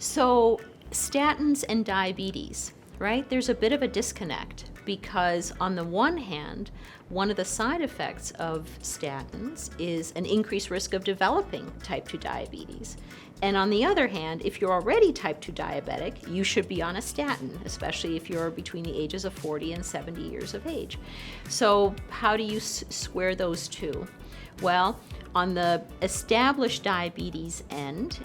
So statins and diabetes, right? There's a bit of a disconnect because on the one hand, one of the side effects of statins is an increased risk of developing type 2 diabetes. And on the other hand, if you're already type 2 diabetic, you should be on a statin, especially if you're between the ages of 40 and 70 years of age. So how do you square those two? Well, on the established diabetes end,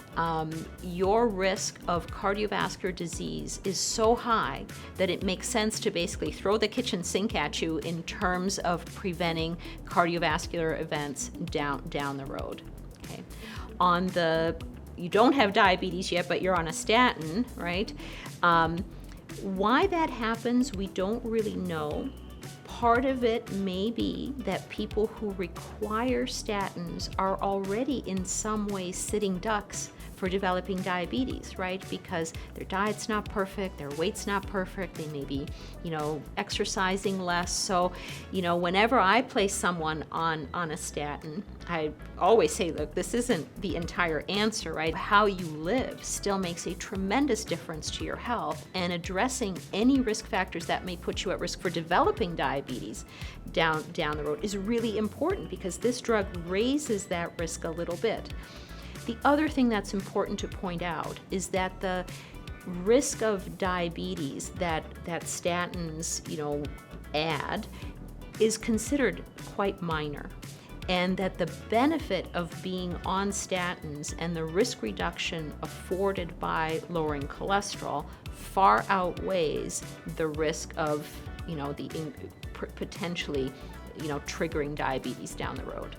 your risk of cardiovascular disease is so high that it makes sense to basically throw the kitchen sink at you in terms of preventing cardiovascular events down the road. Okay. You don't have diabetes yet, but you're on a statin, right? Why that happens, we don't really know. Part of it may be that people who require statins are already in some ways sitting ducks for developing diabetes, right? Because their diet's not perfect, their weight's not perfect, they may be, exercising less. So, whenever I place someone on a statin, I always say, look, this isn't the entire answer, right? How you live still makes a tremendous difference to your health, and addressing any risk factors that may put you at risk for developing diabetes down the road is really important because this drug raises that risk a little bit. The other thing that's important to point out is that the risk of diabetes that statins, add is considered quite minor, and that the benefit of being on statins and the risk reduction afforded by lowering cholesterol far outweighs the risk of, potentially, triggering diabetes down the road.